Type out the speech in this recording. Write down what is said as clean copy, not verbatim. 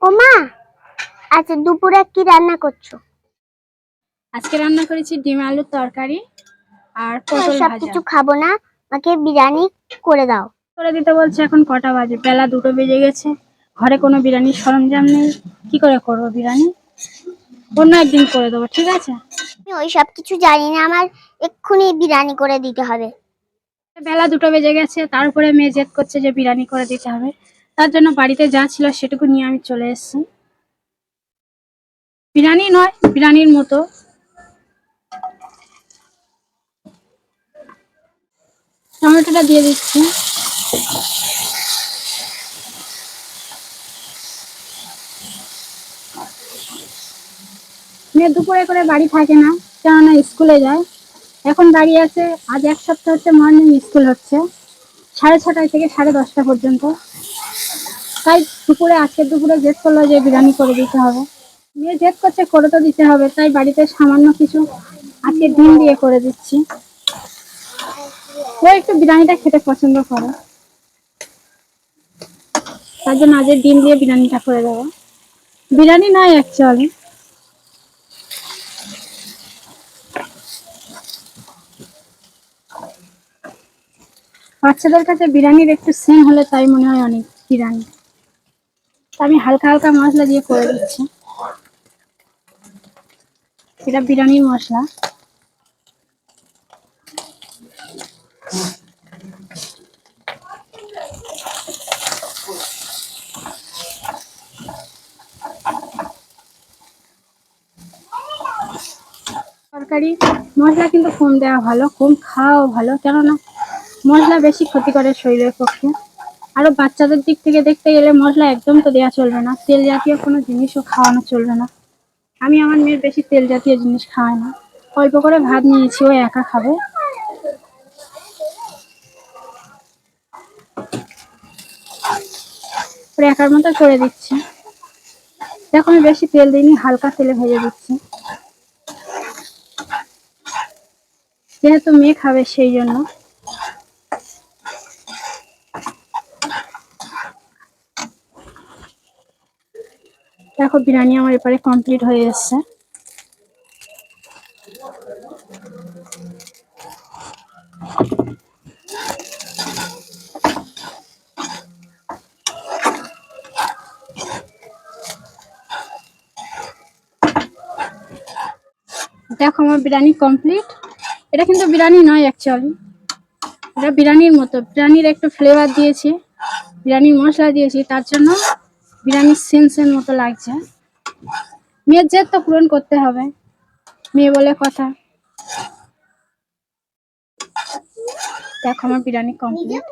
ও মা, আচ্ছা দুপুরে কি রান্না করছো? আজকে রান্না করেছি ডিম আলুর তরকারি আর পটল সব ভাজা। কিছু খাবো না, আমাকে বিরিয়ানি করে দাও। করে দিতে বলছে। এখন কটা বাজে? বেলা 2টো বেজে গেছে। ঘরে কোনো বিরিয়ানির সরঞ্জাম নেই। কি করে করবো বিরিয়ানি? অন্য একদিন করে দেবো, ঠিক আছে? আমি ওই সব কিছু জানি না, আমার এক্ষুনি বিরিয়ানি করে দিতে হবে। বেলা 2টো বেজে গেছে, তারপরে মেয়ে জেদ করছে যে বিরিয়ানি করে দিতে হবে। তার জন্য বাড়িতে যা ছিল সেটুকু নিয়ে আমি চলে এসেছি। বিরিয়ানি নয়, বিরিয়ানির মতো। টমেটোটা দিয়ে দিচ্ছি। মেয়ে দুপুরে করে বাড়ি থাকে না, কেননা স্কুলে যায়। এখন বাড়ি আছে। আজ 1 সপ্তাহ হচ্ছে মর্নিং স্কুল হচ্ছে, 6:30 থেকে 10:30 পর্যন্ত। তাই আজকের দুপুরে জেদ করলো যে বিরিয়ানি করে দিতে হবে। মেয়ে জেদ করছে, করে তো দিতে হবে। তাই বাড়িতে সামান্য কিছু আজকে ডিম দিয়ে করে দিচ্ছি। ও একটু বিরিয়ানিটা খেতে পছন্দ করে, তার জন্য আজকে ডিম দিয়ে বিরিয়ানিটা করে দেবো। বিরিয়ানি নয় অ্যাকচুয়ালি। বাচ্চাদের কাছে বিরিয়ানির একটু সেম হলে তাই মনে হয় অনেক বিরিয়ানি। আমি হালকা হালকা মশলা দিয়ে করে দিচ্ছি। এটা বিরিয়ানির মশলা। তরকারি মশলা কিন্তু কম দেওয়া ভালো, কম খাওয়াও ভালো, কেননা মশলা বেশি ক্ষতি করে শরীরের পক্ষে। আরো বাচ্চাদের দিক থেকে দেখতে গেলে মশলা একদম তো দেওয়া চলবে না, তেল জাতীয় কোনো জিনিসও খাওয়ানো চলবে না। আমি আমার মেয়ের বেশি তেল জাতীয় জিনিস খাওয়াই না। অল্প করে ভাত নিয়েছি, ও একা খাবে। ওর একার মতো করে দিচ্ছি। দেখো আমি বেশি তেল দিইনি, হালকা তেলে ভেজে দিচ্ছি, যেহেতু মেয়ে খাবে সেই জন্য। দেখো বিরিয়ানি আমার এপারে কমপ্লিট হয়ে এসছে। দেখো আমার বিরিয়ানি কমপ্লিট। এটা কিন্তু বিরিয়ানি নয় অ্যাকচুয়ালি, এটা বিরিয়ানির মতো। বিরিয়ানির একটু ফ্লেভার দিয়েছি, বিরিয়ানির মশলা দিয়েছি, তার জন্য বিরিয়ানির সেন্সের মতো লাগছে। মেয়ের জেদ তো পূরণ করতে হবে, মেয়ে বলে কথা। দেখো আমার বিরিয়ানি কমপ্লিট।